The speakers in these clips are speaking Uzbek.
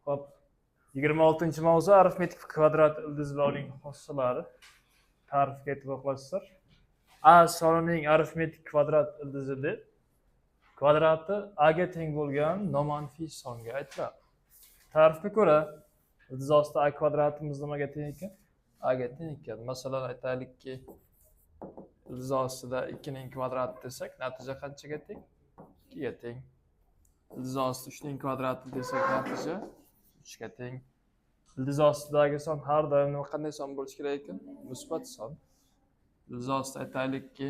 Hop. 26-mavzu arifmetik kvadrat ildiz va uning xossalari. Ta'rifga e'tibor qilasizlar. A sonining arifmetik kvadrat ildizida kvadrati A ga teng bo'lgan nomanfiy songa aytiladi. Ta'rifga ko'ra, ildiz ostida A kvadratimiz nimaga teng ekan? A ga teng ekan. Masalan, aytaylikki, ildiz ostida 2 ning kvadrati desak, natija qanchaga teng? 2 ga teng. Ildiz ostida 3 ning kvadrati desak, natija 3 ga teng. Ildiz ostidagi son har doim qanday son bo'lishi kerak ekan? Musbat son. Ildiz ostida aytaylikki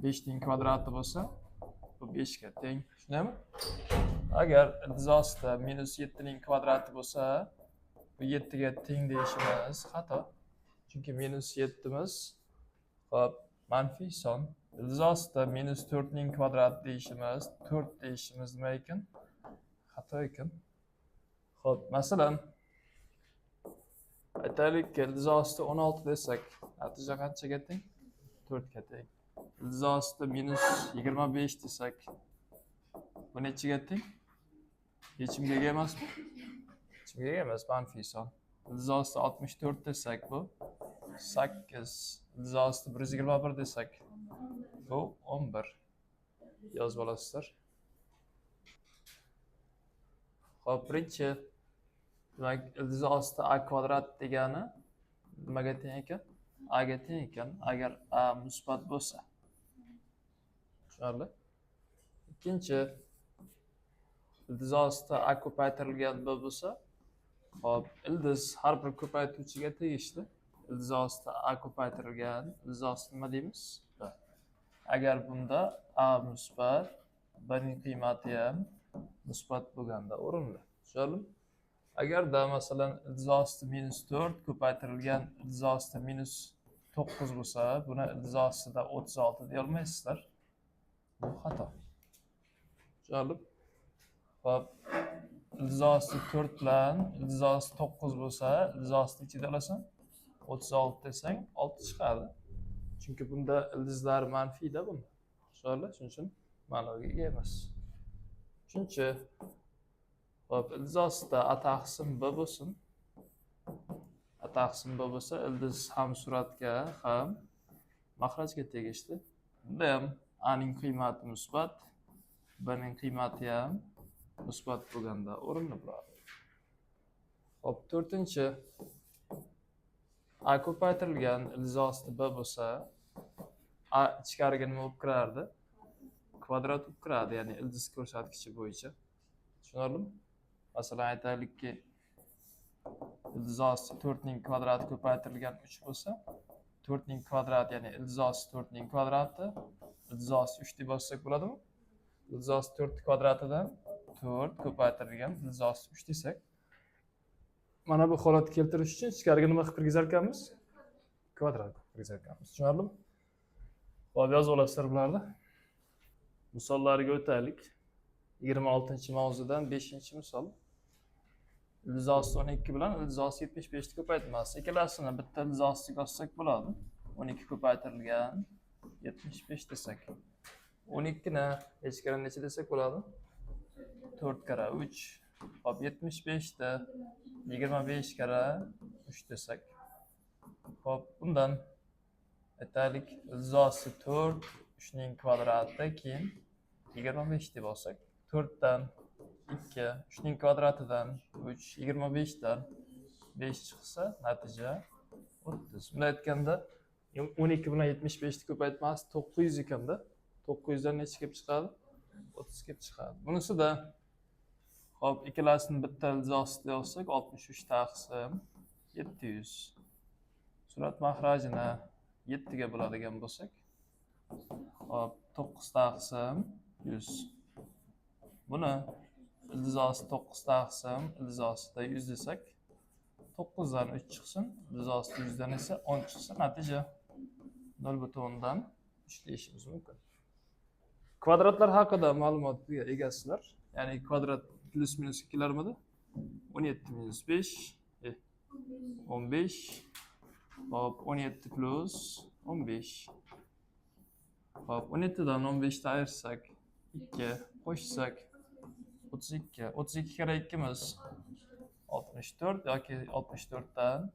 5 ning kvadrati bo'lsa, bu 5 ga teng. Tushunaymi? Agar ildiz ostida -7 ning kvadrati bo'lsa, bu 7 ga teng deyishimiz xato. Chunki -7 miz hop manfiy son. Ildiz ostida -4 ning kvadrati deyishimiz, 4 deyishimiz nima ekan? Xato ekan. Hop, masalan, aytaylik, ildiz ostida 16 desak, natija qanchaga teng? 4 ga teng. Ildiz ostida -25 desak, bu nechiga teng? Hechimga ega emasmi? Hechimga ega emas, manfiy son. Ildiz ostida 64 desak, bu 8. Ildiz ostida 121 desak, bu 11. Yozib olasizlar. Hop, birinchi, demak, ildiz ostida A kvadrat degani nimaga teng ekan? A ga teng ekan, agar A musbat bo'lsa. Tushunarli? Ikkinchi, ildiz ostida A ko'paytirilgan B bo'lsa, hop, ildiz har bir ko'paytuvchiga tegishli. Ildiz ostida A ko'paytirilgan, ildiz ostida nima deymiz? B. Agar bunda A musbat, B ning qiymati ham musbat bo'lganda o'rinli. Tushunarlimi? Agarda masalan ildiz ostida -4 ko'paytirilgan ildiz ostida -9 bo'lsa, buni ildiz ostida 36 deya olmaysizlar. Bu xato. Tushunarlimi? Hop, ildiz ostida 4 bilan ildiz ostida 9 bo'lsa, ildiz ostida ichida olasan 36 desang 6 chiqadi. Chunki bunda ildizlar manfiyda bunda. Tushunarli? Shuning uchun ma'noga ega emas. Uchinchi, hop, ildiz ostida A taqsim B bo'lsin. A taqsim B bo'lsa, ildiz ham suratga ham mahrajga tegishli. Bunda ham A ning qiymati musbat, B ning qiymati ham musbat bo'lganda o'rinli bo'ladi. Hop, to'rtinchi, A ko'paytirilgan ildiz ostida B bo'lsa, A ichkariga nima bo'lib kirardi? Kvadrat bo'lib kiradi, ya'ni ildiz ko'rsatkichi bo'yicha. Tushunarlimi? Masalan, aytaylikki, ildiz ostida 4 ning kvadrati ko'paytirilgan 3 bo'lsa, 4 ning kvadrati, ya'ni ildiz ostida 4 ning kvadrati, ildiz ostida 3 deb yozsak bo'ladimi? Ildiz ostida 4 kvadratidan 4 ko'paytirilgan ildiz ostida 3 desak, mana bu holatni keltirish uchun ichkariga nima qilib kirgizar ekanmiz? Kvadrat qilib kirgizar ekanmiz. Tushunarlimi? Hop, yozib olasizlar bularni. Misollariga o'taylik. 26-mavzudan 5-misol. Ildiz ostida 12 bilan ildiz ostida 75 ni ko'paytmas. Ikkalasini bitta ildiz ostiga yozsak bo'ladi. 12 ko'paytirilgan 75 desak. 12 ni hech kara necha desak bo'ladi? 4 kara 3. Hop, 75 da 25 kara 3 desak. Hop, bundan aytaylik, ildiz ostida 4, 3 ning kvadrati, keyin 25 deb olsak, 4 dan 2, 3 ning kvadratidan 3, 25 dan 5 chiqsa, natija 30. Buni aytganda 12 bilan 75 ni ko'paytmas 900 ekanda, 900 dan necha kelib chiqadi? 30 kelib chiqadi. Bunisida hop, ikkalasini bitta ildiz ostida yozsak, 63 taqsim 700. Surat mahrajini 7 ga bo'ladigan bo'lsak, hop, 9 taqsim 100. Buni ildiz ostida 9 taqsim ildiz ostida 100 desak, 9 dan 3 chiqsin, ildiz ostida 100 dan esa 10 chiqsa, natija 0,10 3 deyishimiz mumkin. Kvadratlar haqida ma'lumotga egasizlar. Ya'ni kvadrat plus minus 2 larmidi? 17 minus 5 15. Hop, 17 plus 15. Hop, 17 dan 15 ni ayirsak, 2 qo'shsak 32. 32 kara 2 miz 64 yoki 64 dan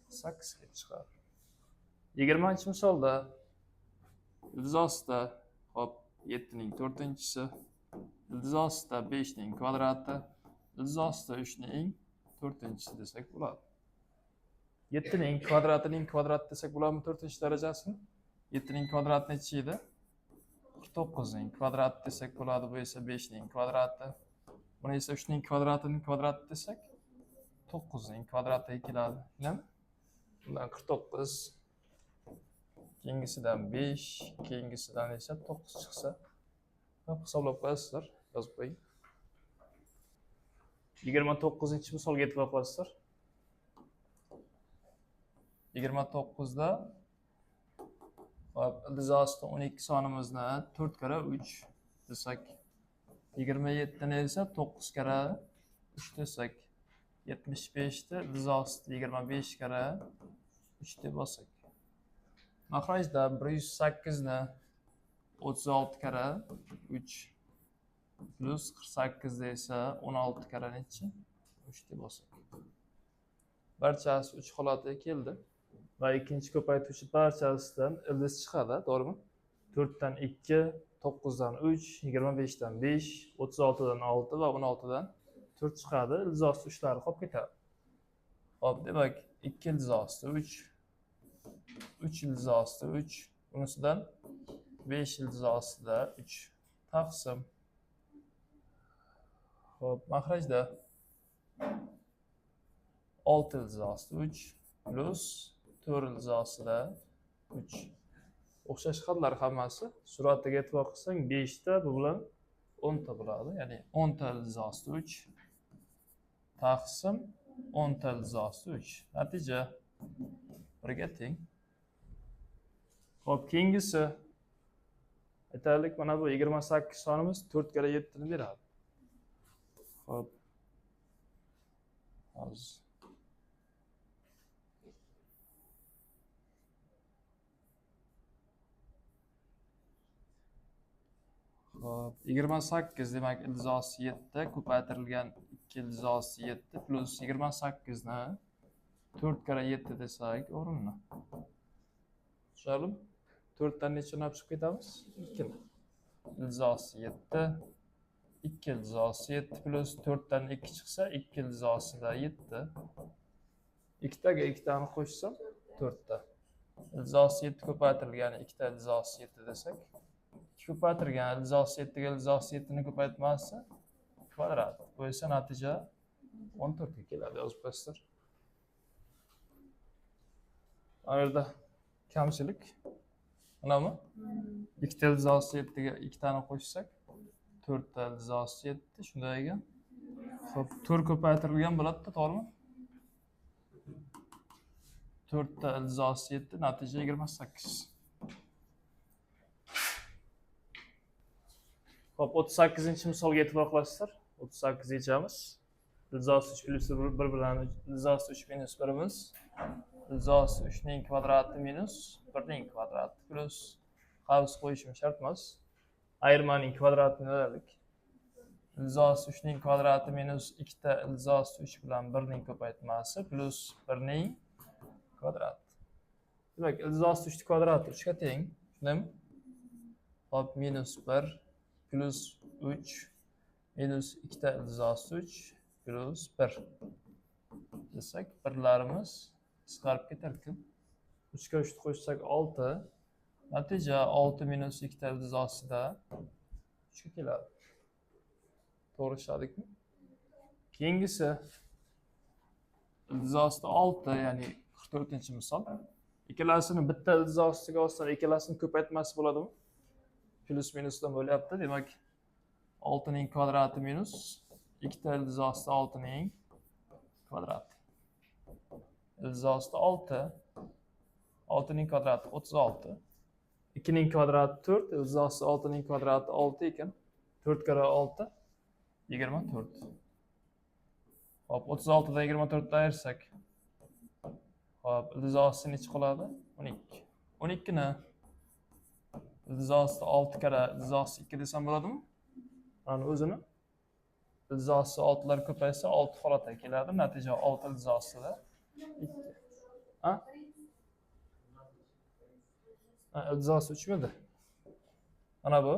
8 ga chiqar. 20-misolda ildiz ostida hop 7 ning 4-chisi, ildiz ostida 5 ning kvadrati, ildiz ostida 3 ning 4-chisi desak bo'ladi. 7 ning kvadratining kvadrati desak bo'ladimi 4-darajasini? 7 ning kvadrati necha edi? 9 ning kvadrati desak bo'ladi, bu esa 5 ning kvadrati. Buni esa 3 ning kvadratining kvadrati desak 9 ning kvadratiga keladi. Nima? Bundan 49, keyingisidan 5, keyingisidan esa 9 chiqsa, hisoblab qo'yasizlar, yozib qo'ying. 29-misolga e'tibor qilasizlar. 29da ildiz ostida 12 sonimizni 4 kara 3 desak, 27 ni esa 9 kara 3 desak, 75 ni ildiz ostida 25 kara 3 deb olsak. Mahrajda 108 ni 36 kara 3 plus 48 da esa 16 kara necha? 3 deb olsak. Barchasi 3 holatiga keldi. Va ikkinchi ko'paytuvchi barchasidan ildiz chiqadi, to'g'rimi? 4 dan 2, 9 dan 3, 25 dan 5, 36 dan 6 va 16 dan 4 chiqadi. Ildiz osti 3'lari qolib ketadi. Hop, demak, 2 ildiz osti 3, 3 ildiz osti 3, bunisidan 5 ildiz ostida 3 taqsim. Hop, mahrajda 6 ildiz osti 3 plus 4 ildiz ostida 3. O'xshash xatlar hammasi. Suratiga e'tibor qilsang 5 ta, bu bilan 10 ta bo'ladi. Ya'ni 10 ta ildiz osti 3 taqsim 10 ta ildiz osti 3. Natija 1 ga teng. Hop, keyingisi aytaylik, mana bu 28 sonimiz 4 kara 7 ni beradi. Hop. Hozir hop, 28 demak ildiz osti 7 ko'paytirilgan 2 ildiz osti 7 plus 28 ni 4 kara 7 desak, o'rinli. Tushunarlimi? 4 dan nechani olib chiqib ketamiz? 2 ni. Ildiz osti 7, 2 ildiz osti 7 plus 4 dan 2 chiqsa, 2 ildiz ostida 7. 2 taga 2 tani qo'shsam 4 ta. Ildiz osti 7 ko'paytirilgan 2 ta ildiz osti 7 desak, ko'paytirgan ildiz osti 7 ga ildiz osti 7 ni ko'paytmasi kvadrat. Bu esa natija 14 ga keladi, yozib qo'yasizlar. Bu yerda kamchilik manami? 2 ta ildiz osti 7 ga 2 tani qo'shsak 4 ta ildiz osti 7, shunday ekan. Xo'p, 4 ko'paytirilgan bo'ladi-da, to'g'rimi? 4 ta ildiz osti 7, natija 28. Hop, 38-misolga e'tibor qilasizlar. 38 yechamiz. Ildiz osti 3 plus 1 bilan ildiz osti 3 minus 1imiz. Ildiz osti 3 ning kvadrati minus 1 ning kvadrati plus qavs qo'yishim shart emas. Ayirmaning kvadratini olaylik. Ildiz osti 3 ning kvadrati minus 2 ta ildiz osti 3 bilan 1 ning ko'paytmasi plus 1 ning kvadrati. Demak, ildiz osti 3 kvadrati 3 ga teng. Shundaymi? Hop, minus 1 plus 3 minus 2 ta ildiz osti 3 plus 1 desak, birlarimiz qisqarib ketarkan. 3 ga 3 qo'shsak 6. Natija 6 minus 2 ta ildiz ostida 3 ga keladi. To'g'ri ishladikmi? Keyingisi ildiz osti 6, ya'ni 44-misol. Ikkalasini bitta ildiz ostiga olsam, ikkalasini ko'paytmasi bo'ladimi? Plus minusdan bo'lyapti. Demak, 6 ning kvadrati minus 2 ta ildiz osti 6 ning kvadrati. Ildiz osti 6, 6 ning kvadrati 36. 2 ning kvadrati 4, ildiz osti 6 ning kvadrati 6 ekan. 4 kara 6 24. Hop, 36 dan 24 ni ayirsak, hop, ildiz osti necha qoladi? 12. 12 ni ildiz osti 6 kara ildiz osti 2 desam bo'ladimi? Ana o'zini ildizosi 6'lar ko'paysa 6 holatga keladi. Natija 6 ildizosida 2. Ha? Ildizosi 3 midi? Mana bu.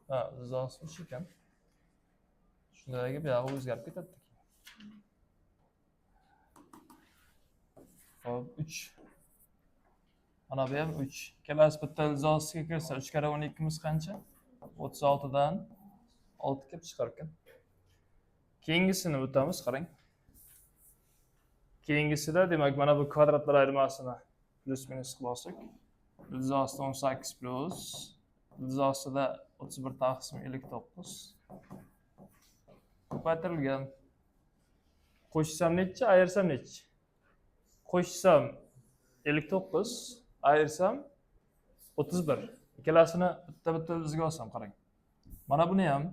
Ha, ildizosi 3 ekan. Shundagi bu yog'i o'zgarib ketadi. Hop, 3. Mana bu ham 3. Kelasi bitta iltizosiga kirsa 3 kare 12 miz qancha? 36 dan 6 kelib chiqar ekan. Keyingisini o'tamiz, qarang. Keyingisida demak mana bu kvadratlar ayirmasini plus minus qilib olsak, iltizosida 18 plus iltizosida 31 taqsim 59 ko'paytirilgan. Qo'shsam necha, ayirsam necha? Qo'shsam 59, ayirsam 31. Ikkalasini bitta bizga olsam, qarang. Mana buni ham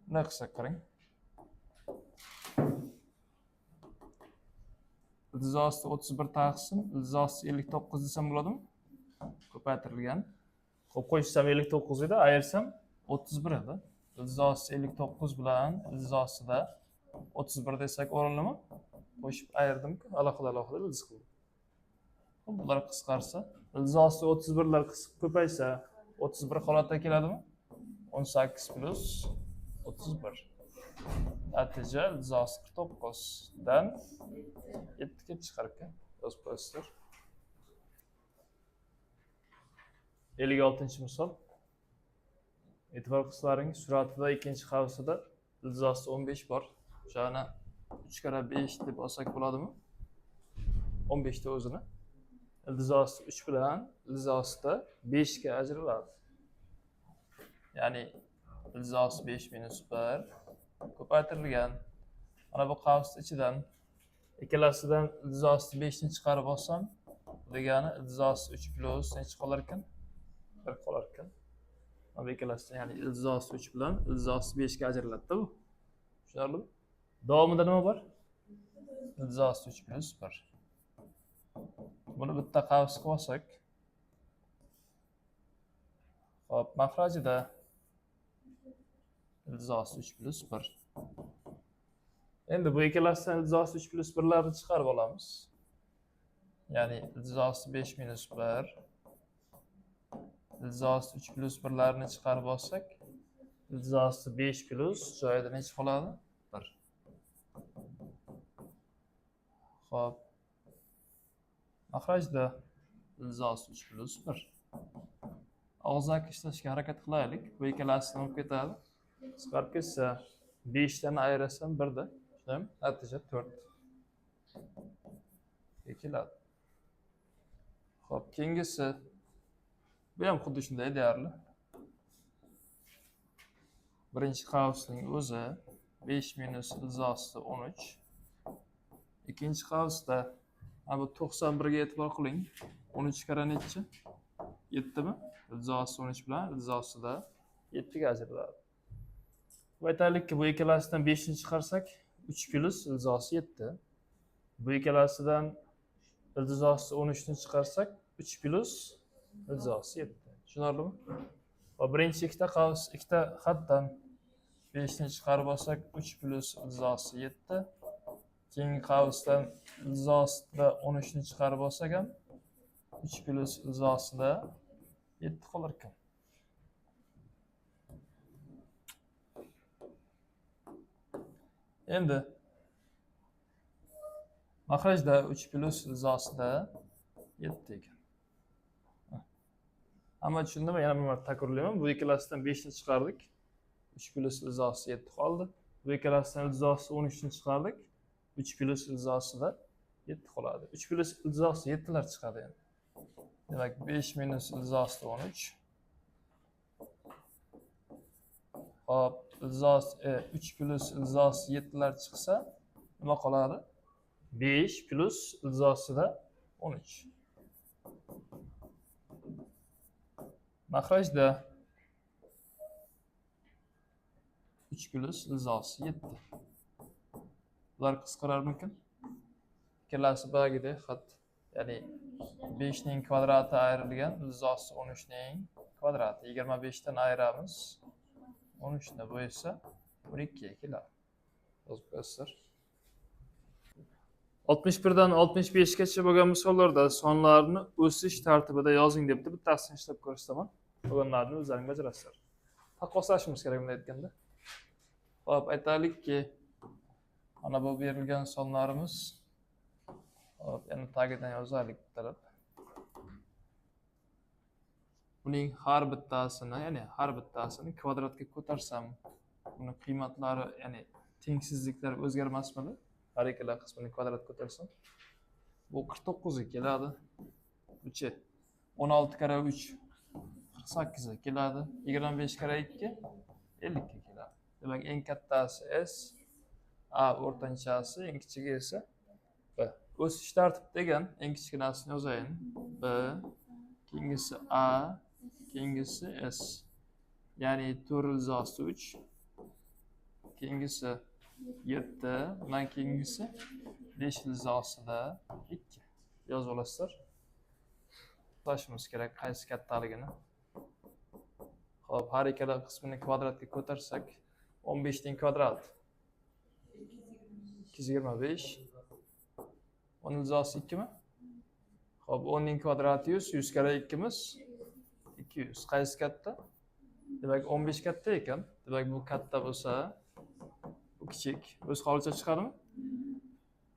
nima qilsak, qarang. Iltizosida 31 taqsim iltizosida 59 desam bo'ladimi? Ko'paytirilgan. Xo'p, qo'shsam 59 edi, ayirsam 31 edi. Iltizosida 59 bilan iltizosida 31 desak o'rinlimi? Qo'shib ayirdim-ku, alohida ildiz qildim. Bular qisqarsa, iltizosida 31lar ko'paysa 31 holatga keladimi? 18 plus 31. Natija iltizosi 49 dan 7 kelib chiqar ekan. O'zbekiston 56-misol. E'tibor qilsalaring, suratida ikkinchi havsida iltizosi 15 bor. O'shani 3 kare 5 deb olsak bo'ladimi? 15 ta o'zini. Iltizosi 3 bilan iltizosida 5 ga ajraladi. Ya'ni iltizosi 5 minus 1 ko'paytirilgan. Mana bu qavs ichidan ikkalasidan iltizosi 5 ni chiqarib olsam, degani iltizosi 3 plus necha qolar ekan? 1 qolar ekan. Mana bu ikkalasidan, ya'ni iltizosi 3 bilan iltizosi 5 ga ajraladi-da bu. Tushunarlimi? Davomida nima bor? Iltizosi 3 plus 1. Buni bitta qavs qilib olsak, hop, mahrajida iltizosi 3 plus 1. Endi bu ikkalasidan iltizosi 3 plus 1larni chiqarib olamiz. Ya'ni iltizosi 5 minus 1, iltizosi 3 plus 1larni chiqarib olsak, iltizosi 5 plus joyida necha qoladi? 1. Xo'p. Mahrajda iltizosi 3 plus 1. Og'zaki ishlashga harakat qilaylik. Bu ikkalasi olib ketadi. Chiqarib ketsa 5 tani ayirasam 1 da. Shunami? Natija 4. Keladi. Xo'p, keyingisi bu ham xuddi shunday deyarli. Birinchi qavsning o'zi 5 minus iltizosida 13. Ikkinchi qavsda bu 91 ga e'tibor qiling. 13 kare necha? 7 mi? Iltizosi 13 bilan iltizosida 7 ga ajraladi. Bu aytaylikki, bu ikkalasidan 5 ni chiqarsak 3 plus iltizosi 7. Bu ikkalasidan iltizosi 13 ni chiqarsak 3 plus iltizosi 7. Tushunarlimi? Va birinchi ikkita qavs, ikkita xatdan 5 ni chiqarib olsak 3 plus iltizosi 7. Keyingi qavsdan iltizosida 13 ni chiqarib olsak ham 3 plus iltizosida 7 qolar ekan. Endi mahrajda 3 plus iltizosida 7 ekan. Ammo tushundimmi? Yana bir marta takrorlayman. Bu ikkalasidan 5 ni chiqardik. 3 plus iltizosi 7 qoldi. Bu ikkalasidan iltizosi 13 ni chiqardik. 3 plus iltizosida 7 qoladi. 3 plus iltizosi 7lar chiqadi endi. Demak, 5 minus iltizosida 13. Hop, iltizosi 3 plus iltizosi 7lar chiqsa, nima qoladi? 5 plus iltizosida 13. Mahrajda 3 plus iltizosi 7. Bular qisqararmikan? ikkalasi bagidek xat. Ya'ni 5 ning kvadrati ayrilgan, ildizosi 13 ning kvadrati. 25 dan ayiramiz. 13 ni bu esa 12 ga keladi. Yozib qo'yasizlar. 61 dan 65 gacha bo'lgan misollarda sonlarni o'sish tartibida yozing debdi. Bittasini ishlab ko'rsataman. Bo'lganlarni o'zlaring bajarasizlar. Taqqoslashimiz kerak bunday aytganda. Xo'p, aytaylikki, mana bu berilgan sonlarimiz. Hop, yana tagidan yozaylik bitalab. Buning har bittasini, ya'ni har bittasini kvadratga ko'tarsam, buni qiymatlari, ya'ni tengsizliklar o'zgarmasmidi? Har ikkala qismini kvadratga ko'tarsam, bu 49 ga keladi. Buchi 16 kara 3 48 ga keladi. 25 kara 2 50 ga keladi. Demak, eng kattasi S, A o'rtanchasi, eng kichigi esa B. O'sish tartibi degan eng kichkinasini yozayin. B, keyingisi A, keyingisi S. Ya'ni 4 ildizosi 3. Keyingisi 7, bundan keyingisi 5 ildizosida 2. Yozib olasizlar. To'plashimiz kerak qaysi kattaligini. Xo'p, har ikkala qismini kvadratga ko'tarsak, 15 ning kvadrati 225. 10 ildizosi 2 mi? Xo'p, 10 ning kvadrati 100, 100 kara 2 miz 200. Qaysi katta? Demak, 15 katta ekan. Demak, bu katta bo'lsa, bu kichik. O'z holicha chiqadimi?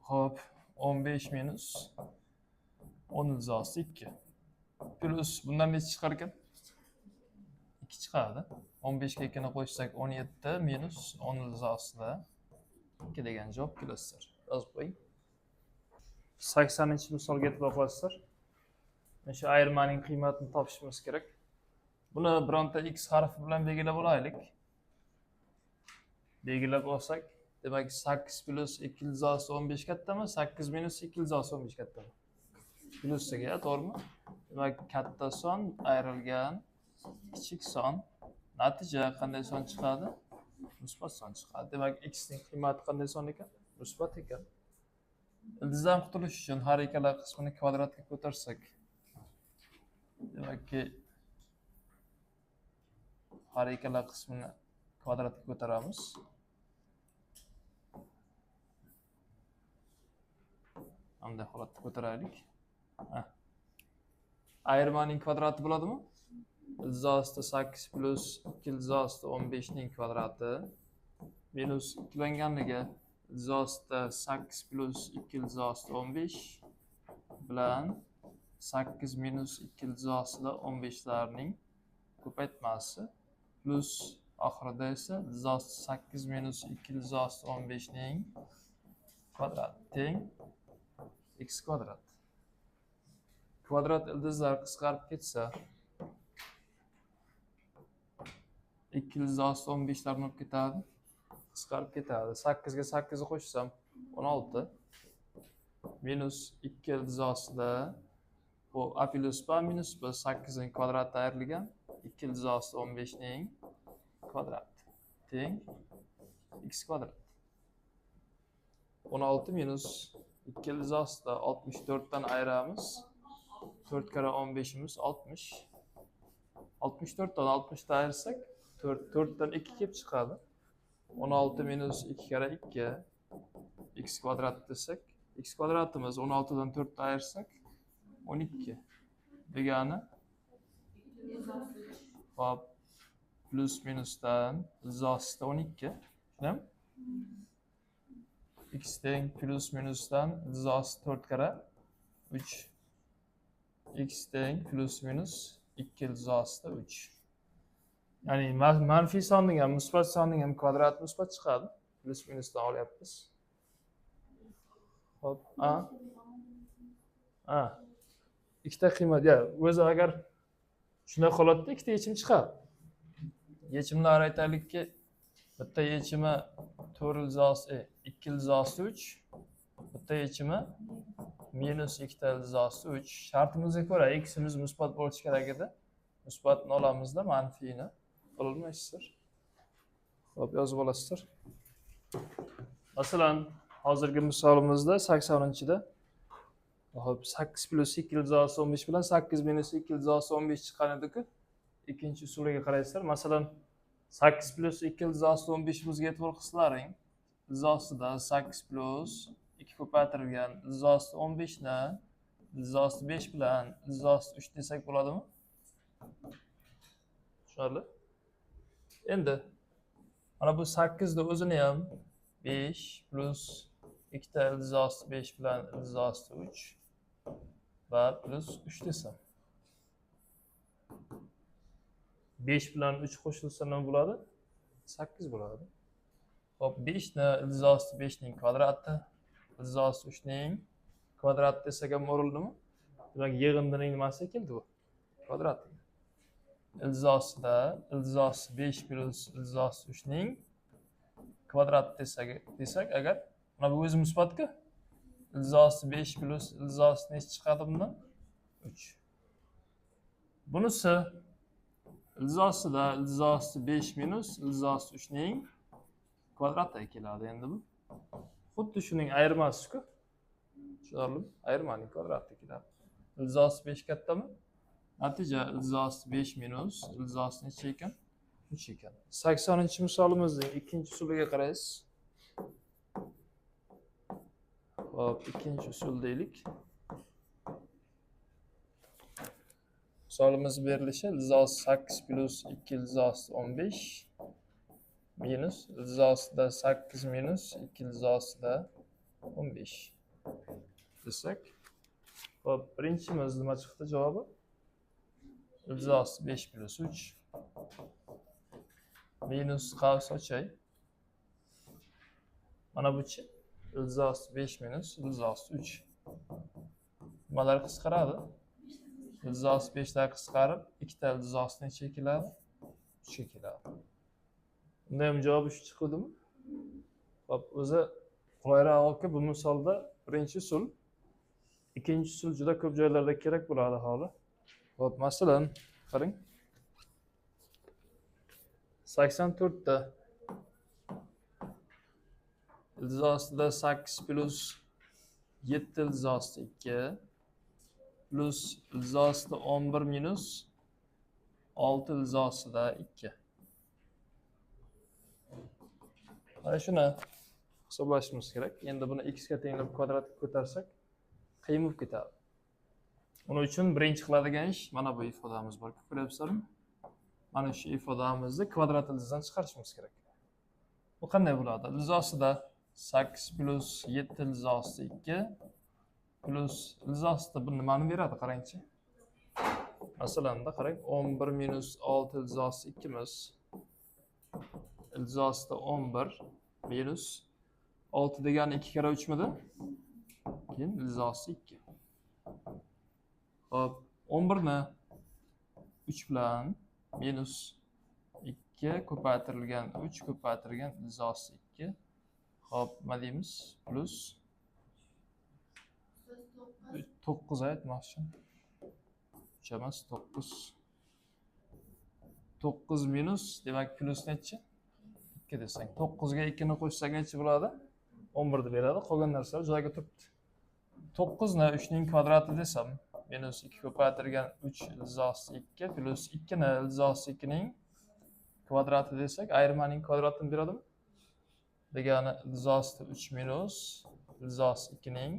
Xo'p, 15 minus 10 ildizosi 2. Plus bundan necha chiqar ekan? 2 chiqadi. 15 ga 2 ni qo'shsak 17 minus 10 ildizosi 2 degan javob kelasizlar. Yozib qo'ying. 80-misolga e'tibor qilasizlar. Mana shu ayirmaning qiymatini topishimiz kerak. Buni bironta x harfi bilan belgilab olaylik. Belgilab olsak, demak 8 plus 2 ildizosi 15 kattami? 8 minus 2 ildizosi 15 kattami? Plusiga, to'g'rimi? Demak, katta son ayrilgan kichik son. Natija qanday son chiqadi? Musbat son chiqadi. Demak, x ning qiymati qanday son ekan? Musbat ekan. Ildizdan qutulish uchun har ikkala qismini kvadratga ko'tarsak, demakki, har ikkala qismini kvadratga ko'taramiz. Bunday holatda ko'taraylik. Ayirmaning kvadrati bo'ladimi? Ildizosida 8 plus 2 ildizosida 15 ning kvadrati minus ikkilanganligi ildizosida 8 plus 2 ildizosida 15 bilan 8 minus 2 ildizosida 15 larning ko'paytmasi plus oxirida esa ildizosida 8 minus 2 ildizosida 15 ning kvadrati teng x kvadrat. Kvadrat ildizlar qisqarib ketsa, 2 ildizosida 15 lar bo'lib ketadi. Qisqarib ketadi. 8 ga 8 ni qo'shsam 16 minus 2 ildizosida bu a plus b minus b 8 ning kvadrati ayrilgan 2 ildizosida 15 ning kvadrati teng x kvadrat. 16 minus 2 ildizosida 64 dan ayiramiz. 4 kara 15 imiz 60. 64 dan 60 dan ayirsak 4 dan 2 kelib chiqadi. 16 minus 2 kara 2 x kvadrat desak, x kvadratimiz 16 dan 4 dan ayirsak 12 degani hop plus minusdan ilzosida 12. Shunami? X teng plus minusdan ilzosi 4 kara 3. X teng plus minus 2 ilzosida 3. Ya'ni manfiy sonning ham musbat sonning ham kvadrati musbat chiqadi. Plus minusdan olyapmiz. Hop, ikkita qiymat, ya o'zi agar shunday holatda ikkita yechim chiqadi. Yechimlar aytaylikki, bitta yechimi 4 ilzosi 2 ilzosi 3, bitta yechimi minus 2 ilzosi 3. Shartimizga ko'ra x'imiz musbat bo'lishi kerak edi. Musbatni olamizda, manfiyni ololmaysizlar. Hop, yozib olasizlar. Masalan, hozirgi misolimizda 80-da Hop, 8 plus 2 ildizosi 15 bilan 8 minus 2 ildizosi 15 chiqqan edi-ku. Ikkinchi usuliga qaraysizlar. Masalan, 8 plus 2 ildizosi 15 bizga e'tibor qilsalaring. Ilzosida 8 plus 2 ko'paytirilgan ildizosi 15 ni ildizosi 5 bilan ildizosi 3 desak bo'ladimi? Tushunarli? Endi mana bu 8 da o'zini ham 5 plus 2 ta ildizosi 5 bilan ildizosi 3 va plus 3 desam. 5 bilan 3 qo'shilsa nima bo'ladi? 8 bo'ladi. Hop, 5 ni ildizosi 5 ning kvadrati, ildizosi 3 ning kvadrati desak ham o'rildimi? Demak, yig'indining nimasi keldi bu? Kvadrati. Ilzosida ildizosi 5 plus ildizosi 3 ning kvadrati desak agar, mana bu o'zi musbatku. Ildizosi 5 plus ildizosi nechi chiqadi bundan? 3. Bunisi ilzosida ildizosi 5 minus ildizosi 3 ning kvadratiga keladi endi bu. Xuddi shuning ayirmasi-ku. Tushunarlimi? Ayirmaning kvadratiga keladi. Ildizosi 5 kattami? Natija ildizosi 5 minus ildizosi necha ekan? 3 ekan. 80-misolimizning ikkinchi usuliga qaraysiz. Hop, ikkinchi usul deylik. Misolimiz berilishi ildizosi 8 plus 2 ildizosi 15 minus ilzosida 8 minus 2 ilzosida 15 desak. Hop, birinchimiz nima chiqdi javobi? Ildizosi 5 plus 3 minus qavs ochay. Mana buchi ildizosi 5 minus ildizosi 3. Nimalar qisqaradi? Ildizosi 5 dan qisqarib, 2 ta ildizosi necha keladi? 3 ga keladi. Unda ham javob 3 chiqdimi? Hop, o'zi qulayroq-ku bu misolda birinchi usul, ikkinchi usul juda ko'p joylarda kerak bo'ladi hali. Hop, masalan, qarang. 84 da iltizosida 8 plus 7 iltizosi 2 plus iltizosida 11 minus 6 iltizosida 2. Mana shuni hisoblashimiz kerak. Endi buni x ga tenglab kvadratga ko'tarsak, qiyin bo'lib ketadi. Uning uchun birinchi qiladigan ish mana bu ifodamiz bor. Ko'ryapsizlarmi? Mana shu ifodamizni kvadrat ildizidan chiqarishimiz kerak. Bu qanday bo'ladi? Iltizosida 8 plus 7 iltizosi 2 plus iltizosida bu nimani beradi qarangchi. Masalan, qarang, 11 minus 6 iltizosi 2 miz. Iltizosida 11 minus 6 degani 2 kara 3 midi? Keyin iltizosi 2. Hop, 11 ni 3 bilan minus 2 ko'paytirilgan 3 ko'paytirilgan iltizosi 2. Hop, nima deymiz? Plus 9 aytmoqchi. 3 emas, 9. 9 minus, demak plus necha? 2 desang. 9 ga 2 ni qo'shsak necha bo'ladi? 11 ni beradi. Qolgan narsalar joyiga turibdi. 9 ni 3 ning kvadrati desam, minus 2 ko'paytirilgan 3 iltizosi 2 plus 2 ni iltizosi 2 ning kvadrati desak, ayirmaning kvadratini beradimi? Degani iltizosi 3 minus iltizosi 2 ning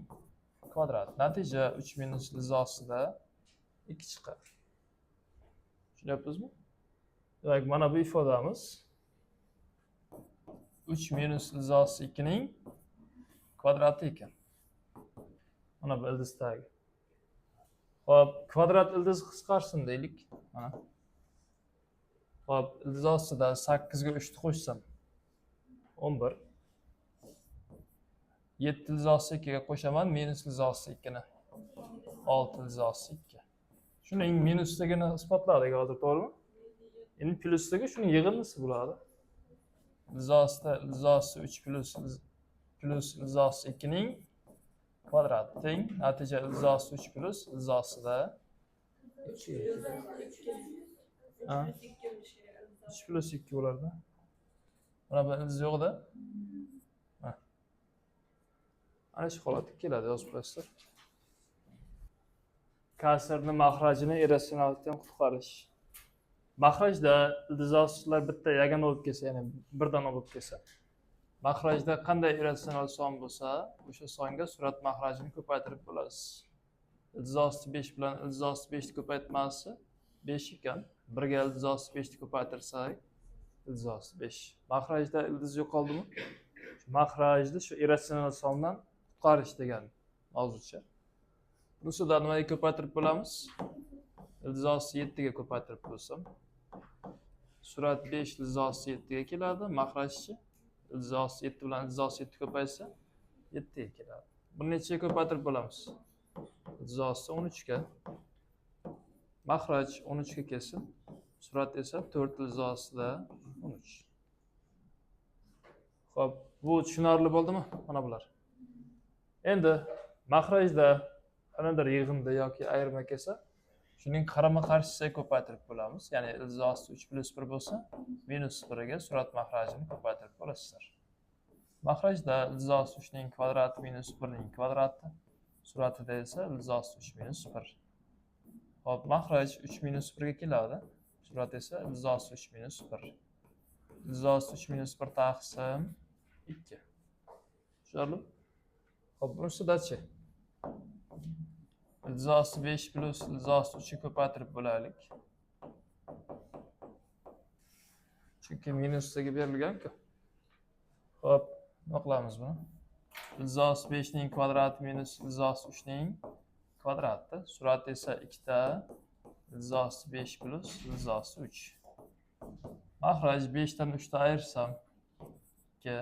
kvadrati. Natija 3 minus iltizosida 2 chiqadi. Tushunyapsizmi? Demak, mana bu ifodamiz 3 minus iltizosi 2 ning kvadrati ekan. Mana bu ildizdagi. Hop, kvadrat ildiz qisqarsin deylik. Mana. Hop, iltizosida 8 ga 3 ni qo'shsam 11. 7 iltizosi 2 ga qo'shaman, minus iltizosi 2 ni. 6 iltizosi 2. Shuning minusligini isbotladik hozir, to'g'rimi? Endi plusligi shuning yig'indisi bo'ladi. Iltizosida iltizosi 3 plus iltizosi 2 ning kvadrati teng. Natija iltizosi 3 plus iltizosida 2. 3 plus 2 bo'lardi. Mana bu ildiz yo'qda. Ana shu holatga keladi, yozib qo'yasizlar. kasrni mahrajini irratsionallikdan qutqarish. Mahrajda ildiz ostilar bitta yagona bo'lib kelsa, ya'ni birdan bo'lib kelsa, mahrajda qanday irratsional son bo'lsa, o'sha songa surat mahrajini ko'paytirib bo'lasiz. Ildiz osti 5 bilan ildiz osti 5 ni ko'paytmasi 5 ekan. Birga ildiz osti 5 ni ko'paytirsak, ildiz osti 5. Mahrajda ildiz yo'qoldimi? Mahrajni shu irratsional sondan qutqarish degan mavzucha. Bunisidan nimaga ko'paytirib bo'lamiz? Ildiz osti 7 ga ko'paytirib bo'lsam, surat 5 ildiz osti 7 ga keladi, mahrajchi ildiz osti 7 bilan ildiz osti 7 ko'paysa 7 ga keladi. Buni nechaga ko'paytirib bo'lamiz? Ildiz osti 13 ga. Mahraj 13 ga kelsin. Surat esa 4 ildiz ostida 13. Xo'p, bu tushunarli bo'ldimi? Mana bular. Endi mahrajda qanaqadir yig'inda yoki ayirma kelsa, shuning qarama-qarshisiga ko'paytirib bo'lamiz. Ya'ni ildiz osti 3 plus 1 bo'lsa, minus 1 ga surat mahrajini ko'paytirib bo'lasizlar. Mahrajda ildiz osti 3 ning kvadrati minus 1 ning kvadrati, suratida esa ildiz osti 3 minus 1. Hop, mahraj 3 minus 1 ga keladi. Surat esa ildiz osti 3 minus 1. Ildiz osti 3 minus 1 taqsim 2. Tushunarlimi? Hop, bunisidachi ildiz osti 5 plus ildiz osti 3 ni ko'paytirib bo'laylik. Chunki minusdagi berilgan-ku. Hop, nima qilamiz buni? Ildiz osti 5 ning kvadrati minus ildiz osti 3 ning kvadrati. Surat esa 2 ta ildiz osti 5 plus ildiz osti 3. Mahraj 5 dan 3 ta ayirsam 2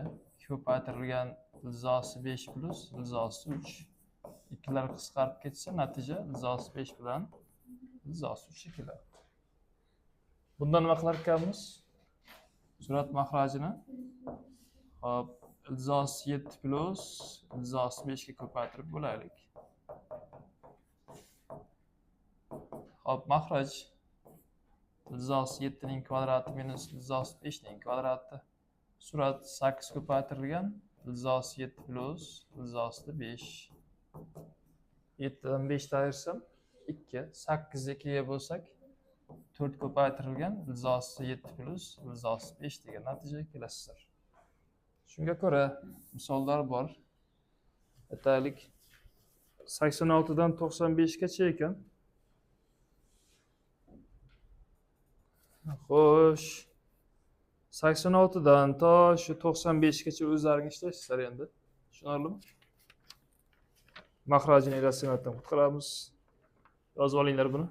ko'paytirilgan ildiz osti 5 plus ildiz osti 3. Ikkilar qisqarib ketsa, natija ildiz osti 5 bilan ildiz osti 3 keladi. Bundan nima qilar ekanmiz? Surat mahrajini hop, ildiz osti 7 plus ildiz osti 5 ga ko'paytirib bo'laylik. Hop, mahraj ildiz osti 7 ning kvadrati minus ildiz osti 5 ning kvadrati. Surat 8 ko'paytirilgan ildiz osti 7 plus ildiz osti 5. 7 dan 5 ta ayirsam 2, 8 ga 2 ga bo'lsak 4 ko'paytirilgan ildiz osti 7 plus ildiz osti 5 degan natijaga kelasizlar. Shunga ko'ra misollar bor. Aytaylik 86 dan 95 gacha ekan. Xo'sh, 86 dan to shu 95 gacha o'zlaring ishlaysizlar endi. Tushunarlimi? Mahrajini irratsionaldan qutqaramiz. Yozib olinglar buni.